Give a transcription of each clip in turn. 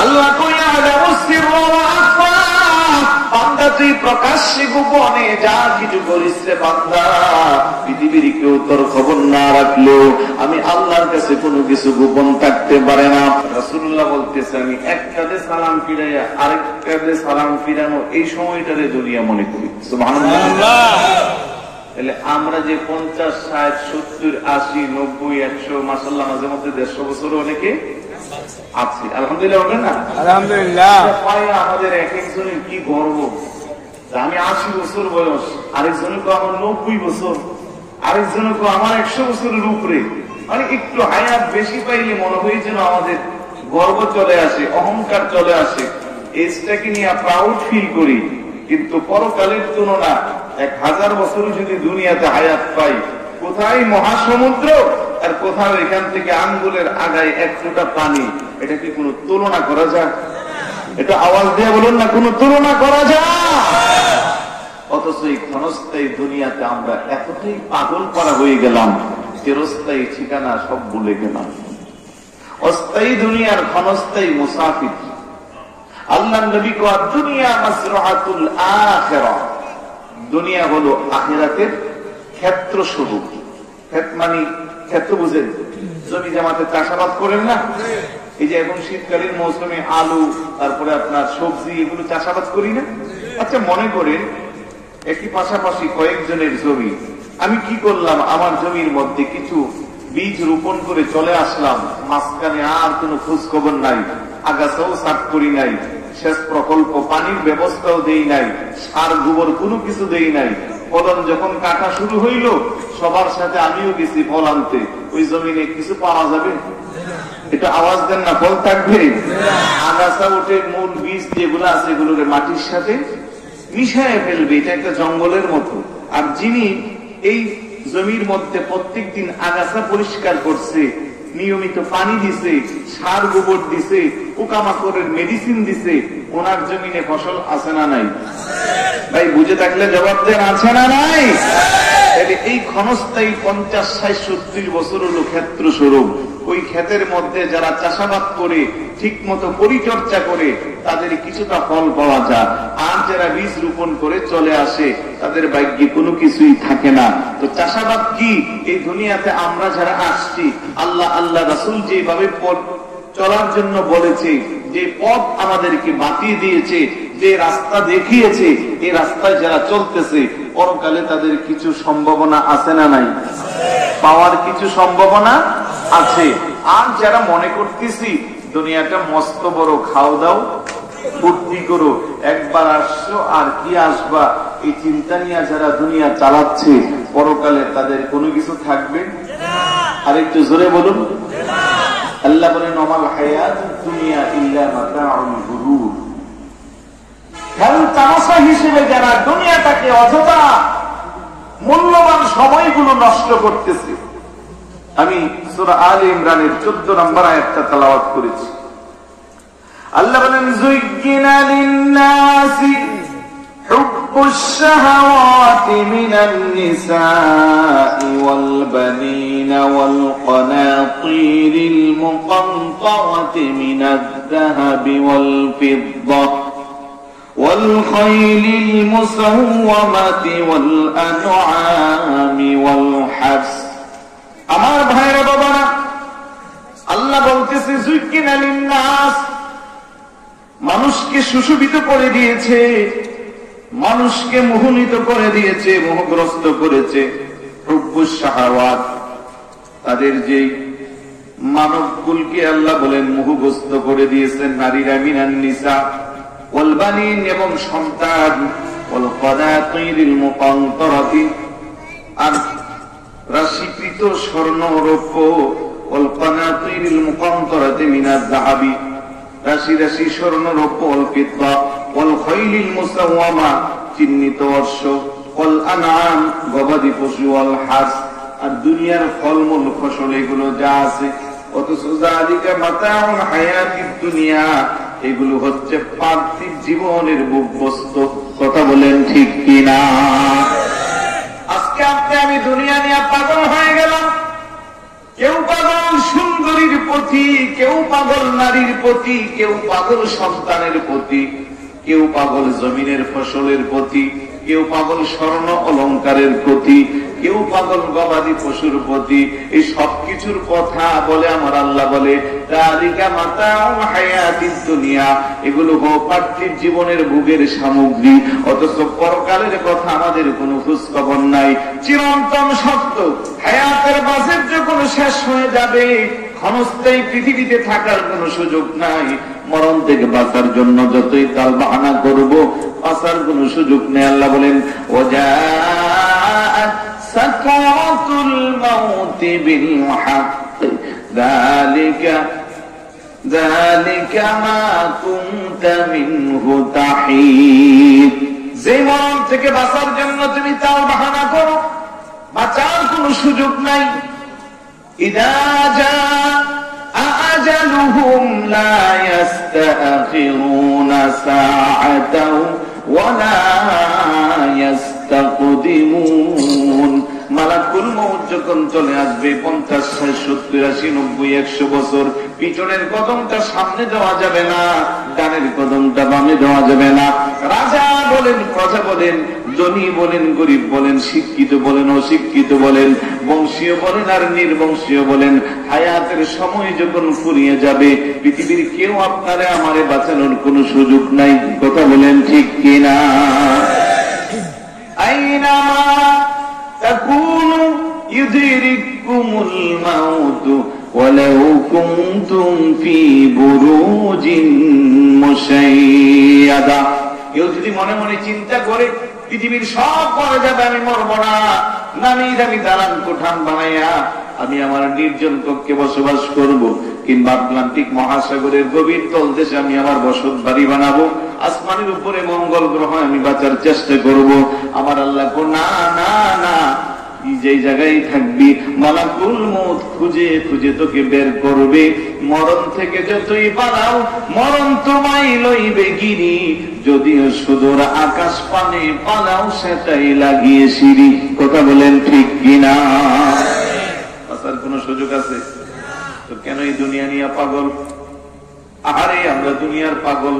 আল্লাহ কইয়া বান্দা তুই প্রকাশ্যে গোপনে যা কিছু করিস রে বান্দা, পৃথিবীর কেউ তোর খবর না রাখলেও আমি আল্লাহর কাছে কোনো কিছু গোপন থাকতে পারে না। রাসূলুল্লাহ বলতেছে, আমি এক কাঁধে সালাম ফিরাইয়া আরেক কাঁধে সালাম ফিরানো এই সময়টারে দুনিয়া মনে করি। সুবহানাল্লাহ। তাহলে আমরা যে 50, 60, 70, 80, 90, 100, মাশাআল্লাহ মাঝে মধ্যে 150 বছর অনেকে আছি, আলহামদুলিল্লাহ হবে না? আলহামদুলিল্লাহ। আমাদের এক একজনের কি গর্ব, আমি 80 বছর বয়স, আরেকজনের তো আমার 90 বছর, আরেকজনের তো আমার 100 বছরের উপরে। মানে একটু হায়াত বেশি পাইলে মনে হয় যেন আমাদের গর্ব চলে আসে, অহংকার চলে আসে, এজটাকে নিয়ে প্রাউড ফিল করি। কিন্তু পরকালের তুলনা 1000 বছর যদি দুনিয়াতে হায়াত পাই, কোথায় মহাসমুদ্র আর কোথাও এখান থেকে আঙ্গুলের আগায় 1 ফোঁটা পানি, এটা কি কোনো তুলনা করা যায়? এটা আওয়াজ দিয়ে বলুন না, কোনো তুলনা করা যায়? অথচ এই ক্ষণস্থায়ী দুনিয়াতে আমরা এতটাই পাগল করা হয়ে গেলাম, চিরস্থায়ী ঠিকানা সব ভুলে গেলাম। অস্থায়ী দুনিয়ার ক্ষণস্থায়ী মুসাফির। আল্লাহ নবী কয়, দুনিয়া মাসরাহাতুল আখিরাহ, দুনিয়া হলো আখিরাতের ক্ষেত্র স্বরূপ। মানে ক্ষেত্র বুঝেন, জমি জামাতে চাষাবাদ করেন না? এই যে এখন শীতকালীন মৌসুমে আলু, তারপরে আপনার সবজি, এগুলো চাষাবাদ করি না? আচ্ছা মনে করেন একই পাশাপাশি কয়েকজনের জমি, আমি কি করলাম, আমার জমির মধ্যে কিছু বীজ রোপণ করে চলে আসলাম, মাঝখানে আর কোনো খোঁজ খবর নাই, আগাছাও সাফ করি নাই, সেচ প্রকল্প পানির ব্যবস্থাও দেই নাই, সার গোবর কোনো কিছু দেই নাই। ফলন যখন কাটা শুরু হইল, সবার সাথে আমিও গেছি ফল আনতে, ওই জমিনে কিছু পাওয়া যাবে? এটা আওয়াজ দেন না, ফল থাকবে? আগাছা উঠে মূল বীজ যেগুলো আছে এগুলোর মাটির সাথে মিশায় ফেলবে, এটা একটা জঙ্গলের মতো। আর যিনি এই জমির মধ্যে প্রত্যেক দিন আগাছা পরিষ্কার করছে, নিয়মিত পানি দিছে, সার গোবর দিছে, পোকামাকড়ের মেডিসিন দিছে, ওনার জমিনে ফসল আছে না নাই? ভাই বুঝে থাকলে জবাব দেন, আছে না নাই? এই ক্ষণস্থায়ী 50, 60, 70 বছর হলো ক্ষেত্র স্বরূপ। ওই ক্ষেতের মধ্যে যারা চাষাবাদ করে ঠিক মতো পরিচর্যা করে তাদের কিছুটা ফল পাওয়া যায়, আর যারা বীজ রোপণ করে চলে আসে তাদের ভাগ্যে কোনো কিছুই থাকে না। তো চাষাবাদ কি? এই দুনিয়াতে আমরা যারা আসছি, আল্লাহ রাসূল যেভাবে পথ চলার জন্য বলেছে, যে পথ আমাদেরকে বাতিয়ে দিয়েছে, যে রাস্তা দেখিয়েছে, এই রাস্তায় যারা চলতেছে, পরকালে তাদের কিছু সম্ভাবনা আছে না নাই? পাওয়ার কিছু সম্ভাবনা আছে। আর যারা মনে করতেছি দুনিয়াটা মস্ত বড়, খাও দাও ফুর্তি করো, একবার আসছো আর কি আসবা, এই চিন্তা নিয়ে যারা দুনিয়া চালাচ্ছে, পরকালে তাদের কোনো কিছু থাকবে? আর একটু জোরে বলুন। আল্লাহ বলেন, ওমাল হায়াতুদ দুনিয়া ইল্লা মাতাউল গুরুর। খেল তামাশা হিসেবে যারা দুনিয়াটাকে অযথা মূল্যবান সময়গুলো নষ্ট করতেছে। আমি সূরা আলে ইমরানের 14 নম্বর আয়াতটা তেলাওয়াত করেছি। আল্লাহ বলেন, যুয়্যিনা লিন-নাসি হুব্বুশ শাহাওয়াতি মিনান নিসাই ওয়াল বানিনা ওয়াল কানাতিরিল মুকান্তারাতি মিনাদ যাহাবি ওয়াল ফিদ্দা والخيل المسومة والأنعام والحرث। আমার ভাইরা বাবারা, আল্লাহ বলতেছে, যুয়্যিনা লিন-নাস, মানুষকে সুশোভিত করে দিয়েছে, মানুষকে মোহিত করে দিয়েছে, মোহগ্রস্ত করেছে। হুব্বুশ শাহাওয়াত, তাদের যে মানবকুলকে আল্লাহ বলেন মোহগ্রস্ত করে দিয়েছেন নারীরা, মিনান নিসা ওয়াল বানিন, এবং সন্তান, ওয়াল কানাতিরিল মুকান্তারাতি, আর রাশিকৃত স্বর্ণ রৌপ্য, ওয়াল কানাতিরিল মুকান্তারাতি মিনাজ যাহাবি, রাশি রাশি স্বর্ণ রৌপ্য, ওয়াল ফিদ্দা ওয়াল খাইলিল মুসাওয়ামা, চিহ্নিত অশ্ব, ওয়াল আনআম, গবাদি পশু, ওয়াল হার্স, আর দুনিয়ার ফলমূল ফসল, এগুলো যা আছে। অথচ যালিকা মাতাউল হায়াতিদ দুনিয়া, এগুলো হচ্ছে পার্থিব জীবনের বস্তু। কথা বলেন ঠিক কিনা? আজকে আপনি আমি দুনিয়া নিয়ে পাগল হয়ে গেলাম, কেউ পাগল সুন্দরীর প্রতি, কেউ পাগল নারীর প্রতি, কেউ পাগল সন্তানের প্রতি, কেউ পাগল জমিনের ফসলের প্রতি, কেউ পাগল স্বর্ণ অলংকারের প্রতি, কেউ পাগল গবাদি পশুর প্রতি। এই সবকিছুর কথা বলে আমার আল্লাহ বলে যালিকা মাতাউল হায়াতিদ দুনিয়া, এগুলো পার্থিব জীবনের ভোগের সামগ্রী। অথচ পরকালের কথা আমাদের কোনো খোঁজ খবর নাই। চিরন্তন সত্য, হায়াতের বাজেট যখন শেষ হয়ে যাবে, ক্ষণস্থায়ী পৃথিবীতে থাকার কোনো সুযোগ নাই। মরণ থেকে বাঁচার জন্য যতই তাল বাহানা করব, বাঁচার কোনো সুযোগ নেই। আল্লাহ বলেন ওয়াজাআত সাকরাতুল মাউতি বিল হক যালিকা মা কুনতা মিনহু তাহিদ। যে মরণ থেকে বাঁচার জন্য তুমি তাল বাহানা করো, বাঁচার কোনো সুযোগ নাই। ইযা জাআ আজালুহুম লা ইস্তাখিরুনা সাআতাও ওয়া লা ইস্তাকদিমুন। মালাকুল মউত যখন চলে আসবে 50, 60, 70, 80, 90, 100 বছর, পিছনের কদমটা সামনে দেওয়া যাবে না, ডানের কদমটা বামে দেওয়া যাবে না। রাজা বলেন, প্রজা বলেন, ধনী বলেন, গরিব বলেন, শিক্ষিত বলেন, অশিক্ষিত বলেন, বংশীয় বলেন আর নির্বংশীয় বলেন, হায়াতের সময় যখন ফুরিয়ে যাবে, পৃথিবীর কেউ আপনারে আমারে বাঁচানোর কোনো সুযোগ নাই। কথা বলেন ঠিক কিনা? আইনামা তাকুনু ইউদরিকুমুল মাউত ওয়ালাউ কুনতুম ফি বুরুজিন মুশাইয়াদা। কেউ যদি মনে মনে চিন্তা করে পৃথিবীর সব পরে যাবে, আমি মরব না, নামি দামি দালান কোঠান বানাইয়া আমি আমার নির্জন কক্ষে বসবাস করব, কিংবা আটলান্টিক মহাসাগরের গভীর তলদেশে আমি আমার বসত বাড়ি বানাবো, আসমানের উপরে মঙ্গল গ্রহ আমি বাঁচার চেষ্টা করব। আমার আল্লাহ না না না, যে জায়গায় থাকবি মালাকুল মউত খুঁজে খুঁজে তোকে বের করবে। মরণ থেকে যতই পালাও, মরণ তোমায় লইবে গিরি, যদিও সুদূর আকাশ পানে পালাও সেটাই লাগিয়ে সিঁড়ি। কথা বলেন ঠিক কিনা? বাঁচার কোন সুযোগ আছে? তো কেন এই দুনিয়া নিয়ে পাগল? আরে আমরা দুনিয়ার পাগল,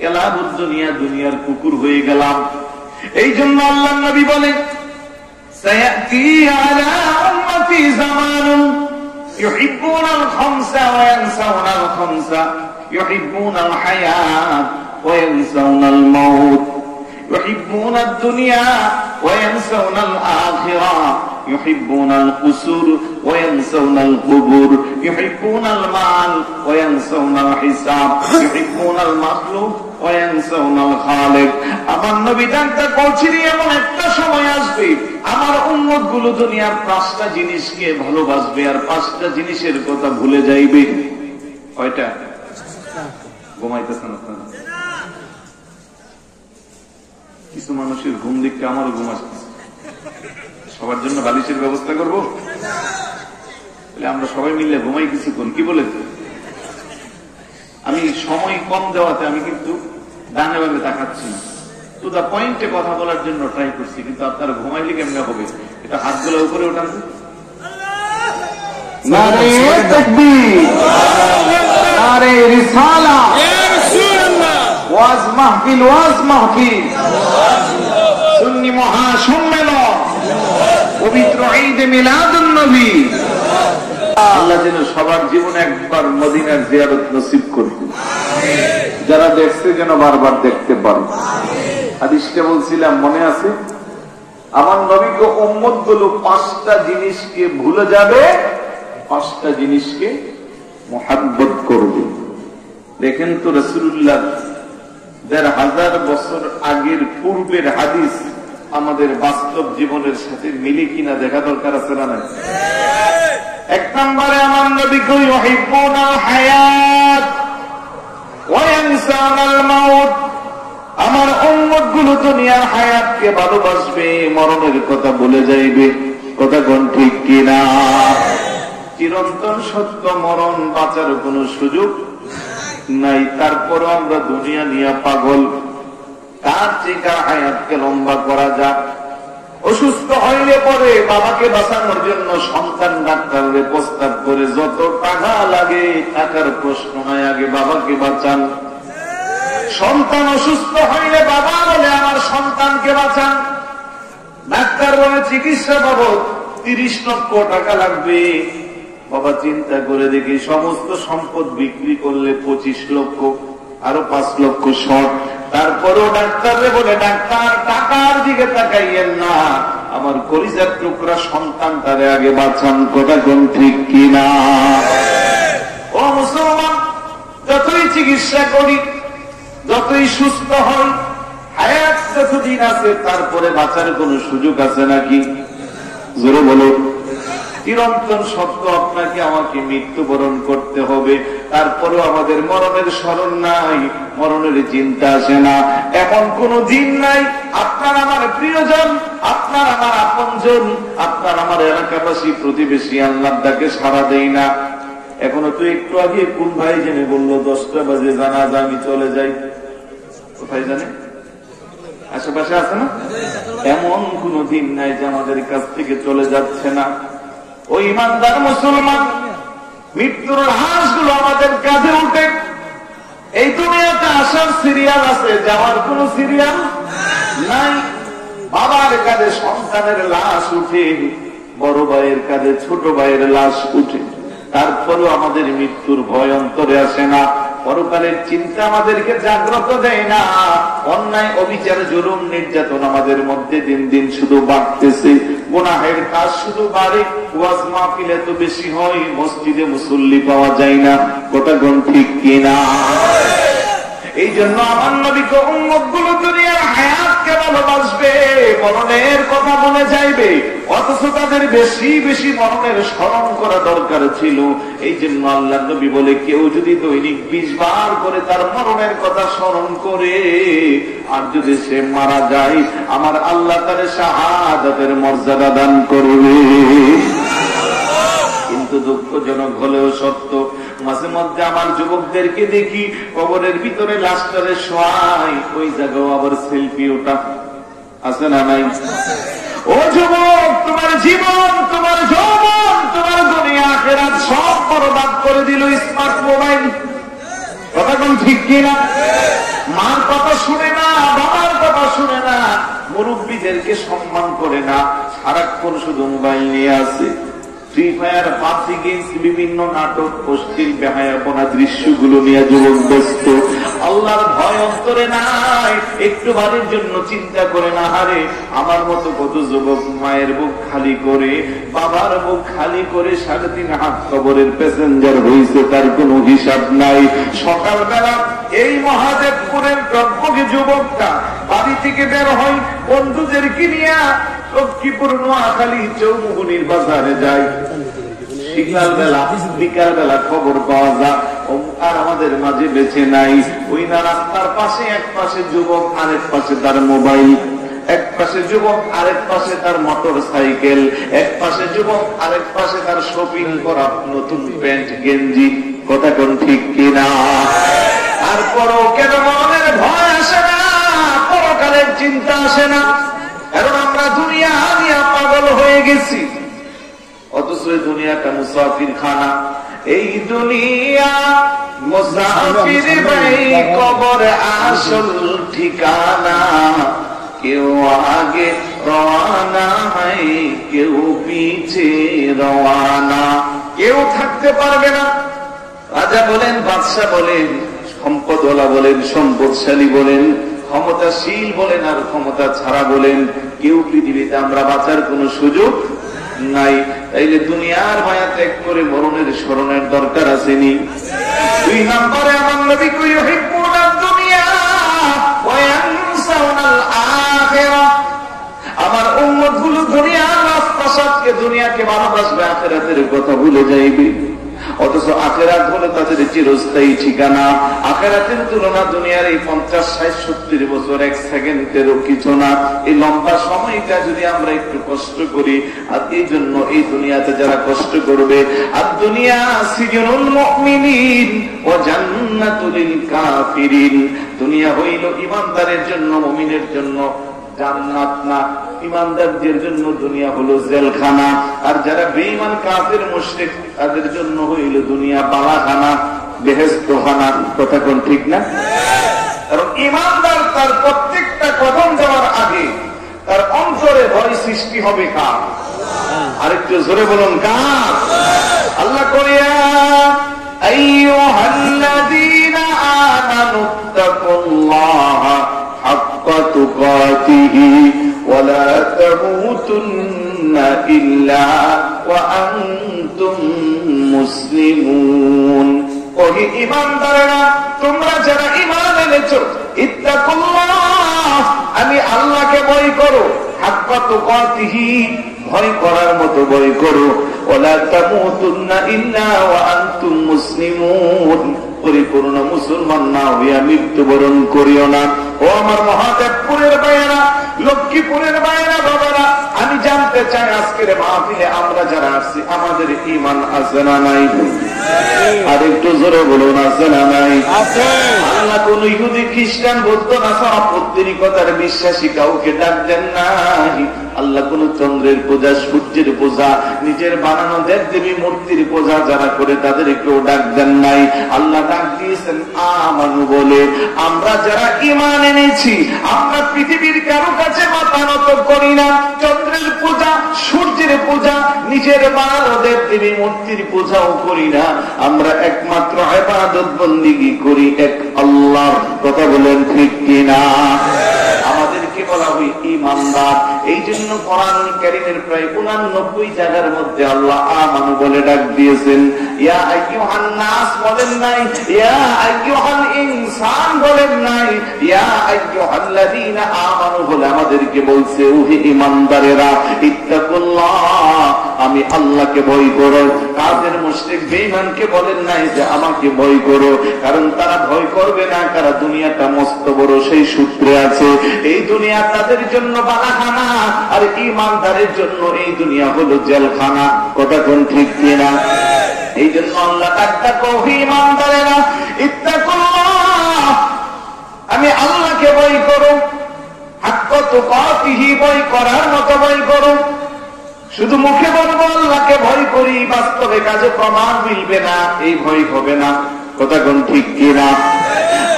এলাবুদ দুনিয়া, দুনিয়ার কুকুর হয়ে গেলাম। এই জন্য আল্লাহ নবী বলেন سيأتي على أمتي زمان يحبون الخمس وينسون الخمس يحبون الحياة وينسون الموت يحبون الدنيا وينسون الآخرة يحبون القصور وينسون القبور يحبون المال وينسون الحساب يحبون المخلوق وينسون الخالق। আমার নবী ডাক্তার বলছিলেন এমন একটা সময় আসবে আমার উম্মত গুলো দুনিয়ার 5টা জিনিসকে ভালোবাসবে আর 5টা জিনিসের কথা ভুলে যাইবে। কয়টা? ঘুমাইতেছেন আপনারা? কিছু মানুষের ঘুম দেখতে আমারও ঘুম আসতেছে। সবার জন্য বালিশের ব্যবস্থা করবো, আমরা সবাই মিলে ঘুমাই কিছুক্ষণ। কি বলে? আমি সময় কম দেওয়াতে আমি কিন্তু ডানে বামে তাকাচ্ছি না, টু দা পয়েন্টে কথা বলার জন্য ট্রাই করছি। কিন্তু আপনারা ঘুমাইলে কেমন হবে? এটা হাতগুলো উপরে ওঠান। নারে তাকবীর, নারে রিসালা, ওয়াজ মাহফিল, ওয়াজ মাহফিল, সুন্নি মহাসম্মেলন, পবিত্র ঈদ মিলাদুন নবী। আল্লাহ যেন সবার জীবনে একবার মদিনার জিয়ারত নসিব করে, যারা দেখছে যেন বারবার দেখতে পারে। হাদিসটা বলছিলাম মনে আছে? আমার নবীকে উম্মত গুলো 5টা জিনিসকে ভুলে যাবে, 5টা জিনিসকে মুহাব্বত করবে। দেখেন তো রাসূলুল্লাহ 1000 বছর আগের পূর্বের হাদিস আমাদের বাস্তব জীবনের সাথে মিলে কিনা দেখা দরকার আছে না? এক নম্বরে আমার নবী কই ইউহিব্বুনাল হায়াত ওয়া ইয়ানসাউনাল মাউত। আমার উম্মত গুলো দুনিয়ার হায়াতকে ভালোবাসবে, মরণের কথা ভুলে যাইবে। কথা কোন ঠিক কিনা? চিরন্তন সত্য মরণ, বাঁচার কোনো সুযোগ নাই। তারপরও আমরা দুনিয়া নিয়ে পাগল। কার চেয়ে কার হায়াতকে লম্বা করা যাক, অসুস্থ হইলে পরে বাবাকে বাঁচানোর জন্য সন্তান ডাক্তারের প্রস্তাব করে, যত টাকা লাগে টাকার প্রশ্ন নয়, আগে বাবাকে বাঁচান। সন্তান অসুস্থ হইলে বাবা বলে আমার সন্তানকে বাঁচান। ডাক্তার বলে চিকিৎসা বাবদ 30 লক্ষ টাকা লাগবে। বাবা চিন্তা করে দেখি সমস্ত সম্পদ বিক্রি করলে 25 লক্ষ, আরো 5 লক্ষ শর্ট। তারপরেও ডাক্তারে বলে ডাক্তার টাকার দিকে তাকাইয়েন না, আমার কলিজার টুকরা সন্তান তারে আগে বাঁচান। কথা কোন ঠিক কিনা? ও মুসলমান, যতই চিকিৎসা করি, যতই সুস্থ হই, হায়াত যতদিন আছে তারপরে বাঁচার কোন সুযোগ আছে নাকি? জোরে বলো। চিরন্তন সত্য, আপনাকে আমাকে মৃত্যুবরণ করতে হবে। তারপরেও আমাদের মরণের স্মরণ নাই, মরণের চিন্তা আসে না। এমন কোন দিন নাই আপনার আমার প্রিয়জন, আপনার আমার আপনজন, আপনার আমার এলাকাবাসী প্রতিবেশী আল্লাহর ডাকে সাড়া দেই না। এখনো তো একটু আগে কোন ভাই জেনে বললো 10টা বাজে জানাজা, আমি চলে যাই। কোথায় জানে? আশেপাশে আছে না? এমন কোন দিন নাই যে আমাদের কাছ থেকে চলে যাচ্ছে না। ওই ইমানদার মুসলমান, মৃত্যুর হাঁসগুলো আমাদের কাঁধে উঠে। এই দুনিয়াতে আসার সিরিয়াল আছে, যাওয়ার কোন সিরিয়াল নাই। বাবার কাঁধে সন্তানের লাশ উঠে, বড় ভাইয়ের কাঁধে ছোট ভাইয়ের লাশ উঠে। তারপরেও আমাদের মৃত্যুর ভয় অন্তরে আসে না। পরকালের চিন্তা আমাদেরকে জাগ্রত দেয় না। অন্যায়, অবিচার, জুলুম, নির্যাতন আমাদের মধ্যে দিন দিন শুধু বাড়তেছে। গুনাহের কাজ শুধু বাড়ে। ওয়াজ মাহফিল এত বেশি হয়, মসজিদে মুসল্লি পাওয়া যায় না। কথা কোন ঠিক কিনা? এই জন্য আমার নবীকে উম্মত গুলো দুনিয়ার হায়াতকে ভালোবাসবে, মরণের কথা মনে যাইবে, অথচ তাদের বেশি বেশি মরণের স্মরণ করা দরকার ছিল। এই জন্য আল্লাহ নবী বলে, কেউ যদি দৈনিক 20 বার করে তার মরণের কথা স্মরণ করে, আর যদি সে মারা যায়, আমার আল্লাহ তার শাহাদাতের মর্যাদা দান করবে। কিন্তু দুঃখজনক হলেও সত্য, মাঝে মধ্যে আমার যুবকদেরকে দেখি কবরের ভিতরে লাশটারে শোয়াই, ওই জায়গাও আবার সেলফি ওটা আছে না নাই? ও যুবক, তোমার জীবন, তোমার যৌবন, তোমার দুনিয়া আখিরাত সব বরবাদ করে দিল স্মার্ট মোবাইল। কথা কোন ঠিক কিনা? মার কথা শুনে না, বাবার কথা শুনে না, মুরব্বীদেরকে সম্মান করে না, সারাক্ষণ শুধু মোবাইল নিয়ে আছে। ফ্রি ফায়ার, পাবজি গেমস, বিভিন্ন নাটক, অশ্লীল বেহায়াপনা দৃশ্যগুলো নিয়ে যুবক ব্যস্ত। আল্লাহর ভয় অন্তরে নাই, একটু বারের জন্য চিন্তা করে না, হারে আমার মতো কত যুবক মায়ের বুক খালি করে, বাবার বুক খালি করে 3.5 হাত কবরের প্যাসেঞ্জার হয়েছে, তার কোনো হিসাব নাই। সকালবেলা এই মহাদেবপুরের টকবগে যুবকটা বাড়ি থেকে বের হয়, বন্ধুদেরকে নিয়ে লক্ষ্মীপুর, নোয়াখালী, চৌমুহনীর বাজারে যায়। বিকাল বেলা খবর পাওয়া যায় আর আমাদের মাঝে বেঁচে নাই। ওই না রাস্তার পাশে এক পাশে যুবক, আরেক পাশে তার মোবাইল, এক পাশে যুবক, আরেক পাশে তার মোটর সাইকেল, এক পাশে যুবক, আরেক পাশে তার শপিং করা নতুন প্যান্ট গেঞ্জি। কথা কোন ঠিক কিনা? তারপরও কেন মনের ভয় আসে না, পরকালের চিন্তা আসে না? কারণ আমরা দুনিয়া নিয়ে পাগল হয়ে গেছি। অথচ দুনিয়াটা মুসাফির খানা। এই দুনিয়া মুসাফির ভাই, কবর আসল ঠিকানা। কেউ আগে রওয়ানা হয়, কেউ পিছে রওয়ানা। কেউ থাকতে পারবে না। রাজা বলেন, বাদশা বলেন, সম্পদওয়ালা বলেন, সম্পদশালী বলেন, ক্ষমতাশীল বলেন আর ক্ষমতা ছাড়া বলেন, কেউ পৃথিবীতে আমরা বাঁচার কোন সুযোগ নাই। তাইলে দুনিয়ার মায়া ত্যাগ করে মরণের স্মরণের দরকার আসেনি? 2 নম্বরে আমার নবী কই, ইউহিব্বুনাদ দুনিয়া ওয়া ইয়ানসাউনাল আখিরাহ। আমার উম্মত গুলো দুনিয়ার রাজপ্রাসাদকে, দুনিয়াকে ভালোবাসবে, আখিরাতের কথা ভুলে যাইবে। অথচ আখিরাত হলো তাদের চিরস্থায়ী ঠিকানা। আখিরাতের তুলনা দুনিয়ার এই 50, 60, 70 বছর 1 সেকেন্ডেরও কিছু না। এই লম্বা সময়টা যদি আমরা একটু কষ্ট করি, আর এই জন্য এই দুনিয়াতে যারা কষ্ট করবে, আর দুনিয়া সিজনুল মুমিনিন ওয়া জান্নাতুল কাফিরিন, দুনিয়া হইল ঈমানদারের জন্য, মুমিনের জন্য জান্নাত না। ইমানদারদের জন্য দুনিয়া হলো জেলখানা, আর যারা বেঈমান কাফের মুশরিক তাদের জন্য হইল দুনিয়া বালাখানা, বেহেশতখানা। কথা কোন ঠিক না? কারণ ইমানদার তার প্রত্যেকটা কদম যাওয়ার আগে তার অন্তরে ভয় সৃষ্টি হবে কার? আরেকটু জোরে বলুন কার? আল্লাহ করিয়া আইয়ুহাল্লাযীনা আমানুত্তাকুল্লাহা হাক্কা তুকাতিহি ওয়া লা তামুতুন্না ইল্লা ওয়া আনতুম মুসলিমুন। ওহে ঈমানদারেরা, তোমরা যারা ঈমান এনেছো, ইত্তাকুল্লাহ, আমি আল্লাহকে ভয় করো, হাক্কা তুকাতিহি, ভয় করার মতো ভয় করো, ওয়ালা তামুতুন্না ইল্লা ওয়া আনতুম মুসলিমুন, পরিপূর্ণ মুসলমান না হইয়া মৃত্যুবরণ করিও না। ও আমার মহাদেবপুরের ভাইয়েরা, লক্ষ্মীপুরের ভাইয়েরা, বাবারা, আমি জানতে চাই আজকের মাহফিলে আমরা যারা আসছি আমাদের ঈমান আছে না নাই? আর একটু জোরে বলুন আছে না নাই? আল্লাহ কোন ইহুদি খ্রিস্টান বৌদ্ধ নাসারা পৌত্তলিকতার বিশ্বাসী কাউকে ডাক দেন নাই। আল্লাহ কোন চন্দ্রের পূজা, সূর্যের পূজা, নিজের বানানো দেব দেবী মূর্তির পূজা যারা করে তাদেরকেও ডাক দেন নাই। আল্লাহ ডাক দিয়েছেন আমানু বলে। আমরা যারা ঈমান এনেছি, আমরা পৃথিবীর কারো কাছে মাথা নত করি না। চন্দ্রের পূজা, সূর্যের পূজা, নিজের বানানো দেব দেবী মূর্তির পূজাও করি না। আমরা একমাত্র ইবাদত বন্দেগী করি এক আল্লাহর। কথা বলেন ঠিক কিনা? আমাদেরকে বলা হয় ঈমানদার। এই জন্য কোরআন কারীমের প্রায় 89 জায়গার মধ্যে আল্লাহ আমানু বলে ডাক দিয়েছেন। ইয়া আইয়ুহান নাস বলেন নাই, ইয়া আইয়ুহাল ইনসান বলেন নাই, ইয়া আইয়ুহাল্লাযীনা আমানু বলে আমাদেরকে বলছে ওহে ঈমানদারেরা, ইত্তাকুল্লাহ, আমি আল্লাহকে ভয় করো। কাফের মুশরিক বেঈমানকে বলেন নাই যে আমাকে ভয় করো, কারণ তারা ভয় করবে না, কারণ দুনিয়াটা মস্ত বড় সেই সূত্রে আছে। এই দুনিয়া তাদের জন্য বালাখানা, আর ঈমানদারের জন্য এই দুনিয়া হলো জেলখানা। কথা কোন ঠিক কিনা? এই জন্য আল্লাহ তাআলা কহে ঈমানদারেরা, ইত্তাকুল্লাহ, আমি আল্লাহকে ভয় করো, হাক্কা তুকাতিহি, ভয় করার মতো ভয় করো। শুধু মুখে বলবো আল্লাহকে ভয় করি, বাস্তবে কাজে প্রমাণ মিলবে না, এই ভয় হবে না। কথা কোন ঠিক কিনা?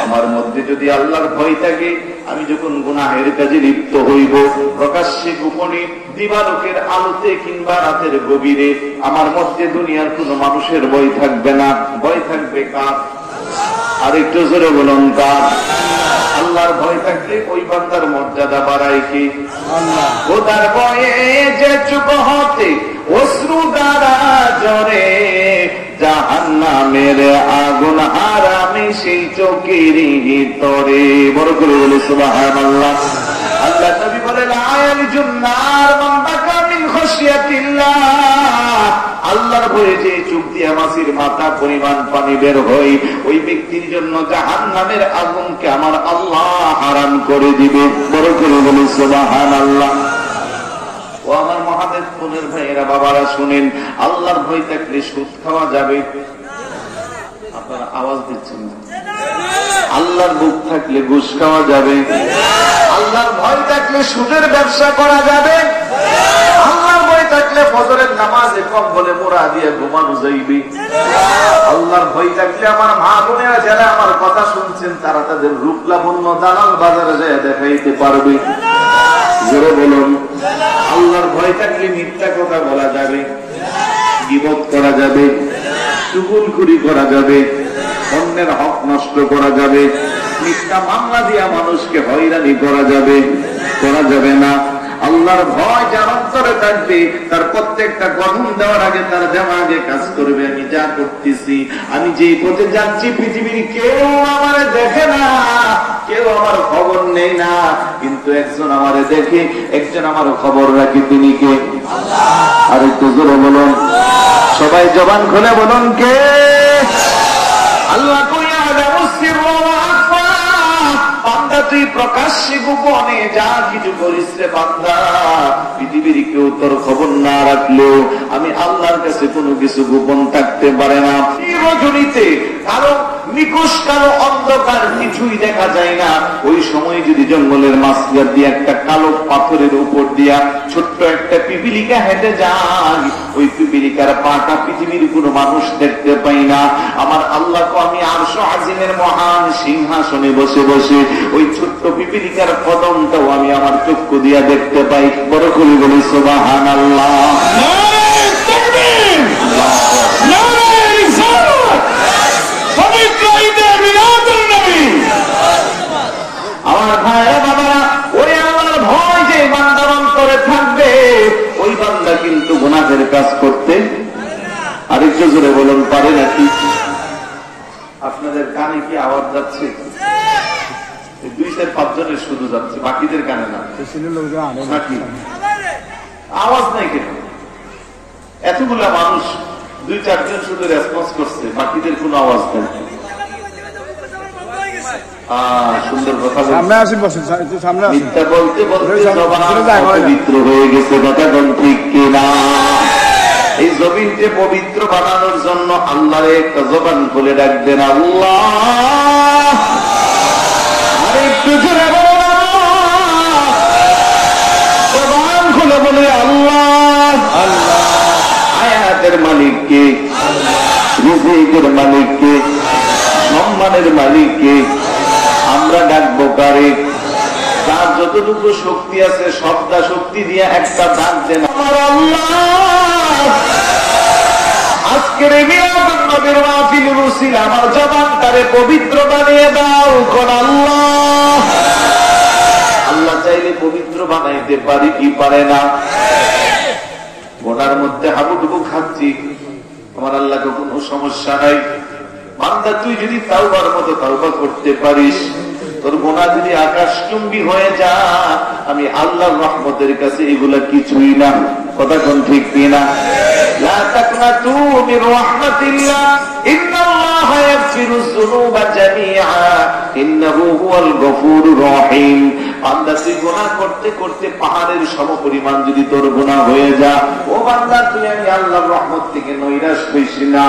আমার মধ্যে যদি আল্লাহর ভয় থাকে, আমি যখন গুনাহের কাজে লিপ্ত হইব, প্রকাশ্যে গোপনে, দিবালোকের আলোতে কিংবা রাতের গভীরে, আমার মধ্যে দুনিয়ার কোন মানুষের ভয় থাকবে না। ভয় থাকবে কার? আর একটু জোরে বলুন কার? আল্লাহর ভয় থাকলে ওই বান্দার মর্যাদা বাড়ায় কি? খোদার ভয়ে যে চুপ হতে অশ্রু দ্বারা ঝরে, জাহান্নামের আগুন হারামে সেই চোখের ভিতরে। বড় করে বলে সুবহানাল্লাহ। আল্লাহ নবী বলেন, আয়ালিজুন নার মান বাকা মিন খাশিয়াতিল্লাহ, আল্লাহর ভয়ে যে চোখ দিয়ে মাছির মাথা পরিমাণ পানি বের হয়, ওই ব্যক্তির জন্য জাহান্নামের আগুনকে আমার আল্লাহ হারাম করে দিবে। বড় করে বলে সুবহানাল্লাহ। ও আমার মহাদেবপুরের ভাইয়েরা, বাবারা, শুনেন, আল্লাহর ভয় থাকলে সুদ খাওয়া যাবে। আপনারা আওয়াজ দিচ্ছেন না? আল্লাহর ভয় থাকলে ঘুষ খাওয়া যাবে। আল্লাহর ভয় থাকলে সুদের ব্যবসা করা যাবে। আল্লাহর ভয় থাকলে ফজরের নামাজে কম বলে মোরা দিয়ে ঘুমানো যাইবে। আল্লাহর ভয় থাকলে আমার মা বোনেরা যারা আমার কথা শুনছেন, তারা তাদের রূপ লাবণ্য দালাল বাজারে যায় দেখাইতে পারবে। জোরে বলুন। আল্লাহর ভয় থাকলে মিথ্যা কথা বলা যাবে, গীবত করা যাবে, চুগলখুরি করা যাবে, অন্যের হক নষ্ট করা যাবে, মিথ্যা মামলা দিয়া মানুষকে হয়রানি করা যাবে, করা যাবে না। আল্লাহর ভয় যার অন্তরে থাকবে, তার প্রত্যেকটা গঠন দেওয়ার আগে তার জামাগে কাজ করবে, আমি যা করতেছি, আমি যে পথে যাচ্ছি, পৃথিবীর কেউ আমার দেখে না, কেউ আমার খবর নেই না, কিন্তু একজন আমারে দেখে, একজন আমার খবর রাখে, তিনি কে? আর একটু জোরে বলুন, সবাই জবান খুলে বলুন, কে? আল্লাহ কইয়া বান্দা, তুই প্রকাশ্যে গোপনে যা কিছু করিস রে বান্দা, পৃথিবীর কেউ তোর খবর না রাখলেও আমি আল্লাহর কাছে কোনো কিছু গোপন থাকতে পারে না। রজনীতে কারো নিকশ কালো অন্ধকার, কিছুই দেখা যায় না। ওই সময় যদি জঙ্গলের মাঝখান দিয়ে একটা কালো পাথরের উপর দিয়া ছোট্ট একটা পিপিলিকা হেঁটে যায়, ওই পিপিলিকার পাটা পৃথিবীর কোনো মানুষ দেখতে পাই না। আমার আল্লাহকে আমি আরশ আজিমের মহান সিংহাসনে বসে বসে ওই ছোট্ট পিপিলিকার কদমটাও আমি আমার চক্ষু দিয়া দেখতে পাই। বড় করে বলি সুবহানাল্লাহ। আমার ভাইরা বাবারা, ওই আল্লাহর ভয় যে বান্দার অন্তরে থাকবে, ওই বান্দা কিন্তু গুনাহের কাজ করতে আরেকটু জোরে বলুন পারে নাকি? আপনাদের কানে কি আওয়াজ যাচ্ছে? 2-4-5 জনের শুধু যাচ্ছে, বাকিদের কানে না নাকি? আওয়াজ নাই কেন? এতগুলা মানুষ 2-4 জন শুধু রেসপন্স করছে, বাকিদের কোনো আওয়াজ নেই। সুন্দর কথা মিথ্যা বলতে বলতে পবিত্র হয়ে গেছে, কথা কোন ঠিক কিনা? এই জমিনকে পবিত্র বানানোর জন্য আল্লাহর একটা জবান খুলে ডাকবেন আল্লাহ। আর একটু জোরে বলুন, জবান খুলে বলে আল্লাহ। আয়াতের মালিককে, রিজিকের মালিককে, সম্মানের মালিককে আমরা ডাকবো কারে? তার যতটুকু শক্তি আছে সবটা শক্তি দিয়ে একটা ডাক দেন আমার আল্লাহ। আজকের নবীর মাহফিল রুসিল আমার জবানটারে পবিত্র বানিয়ে দাও কোন আল্লাহ। আল্লাহ চাইলে পবিত্র বানাইতে পারি কি পারে না? গোনার মধ্যে হাবুডুবু খাচ্ছি, আমার আল্লাহকে কোনো সমস্যা নাই। বান্দা তুই যদি তাওবার মতো তাওবা করতে পারিস, তোর গুনাহ যদি আকাশচুম্বী হয়ে যা, আমি আল্লাহর রহমতের কাছে এগুলা কিছুই না। কথা কোন ঠিক কিনা? লা তাকনাতু মির রাহমাতিল্লাহ, ইন্নাল্লাহা ইয়াগফিরুয যুনুবা জামিআ, ইন্নাহু হুয়াল গফুরুর রহিম। বান্দা তুই গুনাহ করতে করতে পাহাড়ের সমপরিমাণ যদি তোর গুনাহ হয়ে যা, ও বান্দা তুই আমি আল্লাহর রহমত থেকে নৈরাশ হইস না।